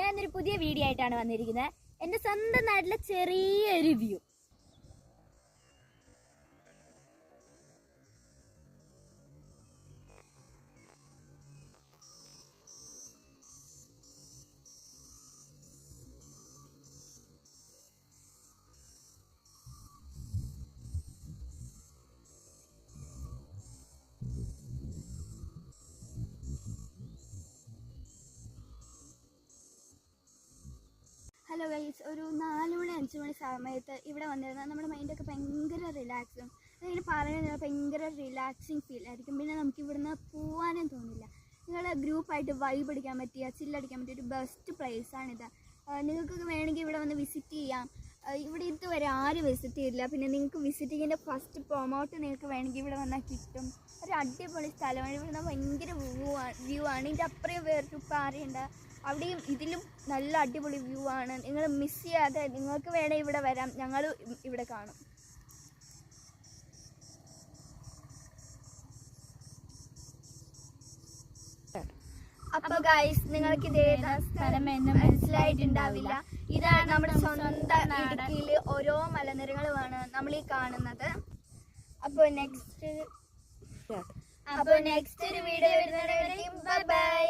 ഞാൻ ഇന്നൊരു പുതിയ വീഡിയോ ആയിട്ടാണ് വന്നിരിക്കുന്നത്. എൻ്റെ സ്വന്തം നാട്ടിലെ ചെറിയൊരു വ്യൂ. ഹലോ ഗൈസ്, ഒരു 4 മണി 5 മണി സമയത്ത് ഇവിടെ വന്നിരുന്നാൽ നമ്മുടെ മൈൻഡൊക്കെ ഭയങ്കര റിലാക്സും. അതിങ്ങനെ പറയുന്നത് ഭയങ്കര റിലാക്സിങ് ഫീൽ ആയിരിക്കും. പിന്നെ നമുക്ക് ഇവിടുന്ന് പോകാനും തോന്നില്ല. നിങ്ങൾ ഗ്രൂപ്പായിട്ട് വൈബ് അടിക്കാൻ പറ്റിയ, ചില്ലടിക്കാൻ പറ്റിയ ഒരു ബെസ്റ്റ് പ്ലേസാണിത്. നിങ്ങൾക്കൊക്കെ വേണമെങ്കിൽ ഇവിടെ വന്ന് വിസിറ്റ് ചെയ്യാം. ഇവിടെ ഇതുവരെ ആരും വിസിറ്റ് ചെയ്തില്ല. പിന്നെ നിങ്ങൾക്ക് വിസിറ്റിങ്ങിൻ്റെ ഫസ്റ്റ് പ്രൊമോട്ട് നിങ്ങൾക്ക് വേണമെങ്കിൽ ഇവിടെ വന്നാൽ കിട്ടും. ഒരു അടിപൊളി സ്ഥലമാണ്. ഇവിടെ ഭയങ്കര വ്യൂ ആണ്. ഇതിൻ്റെ അപ്പുറം വേറൊരു പാറയുണ്ട്, അവിടെയും ഇതിലും നല്ല അടിപൊളി വ്യൂ ആണ്. നിങ്ങൾ മിസ് ചെയ്യാതെ നിങ്ങൾക്ക് വേണേൽ ഇവിടെ വരാം. ഞങ്ങൾ ഇവിടെ കാണും. അപ്പോൾ ഗൈസ്, നിങ്ങൾക്ക് ഇതേതാ സ്ഥലം എന്ന് മനസ്സിലായിട്ടുണ്ടാവില്ല. ഇതാണ് നമ്മുടെ സ്വന്തം ഇടുക്കിയിൽ ഓരോ മലനിരകളുമാണ് നമ്മൾ ഈ കാണുന്നത്. അപ്പോൾ നെക്സ്റ്റ് ഒരു വീഡിയോ വരുന്നവരേക്കും ബൈ ബൈ.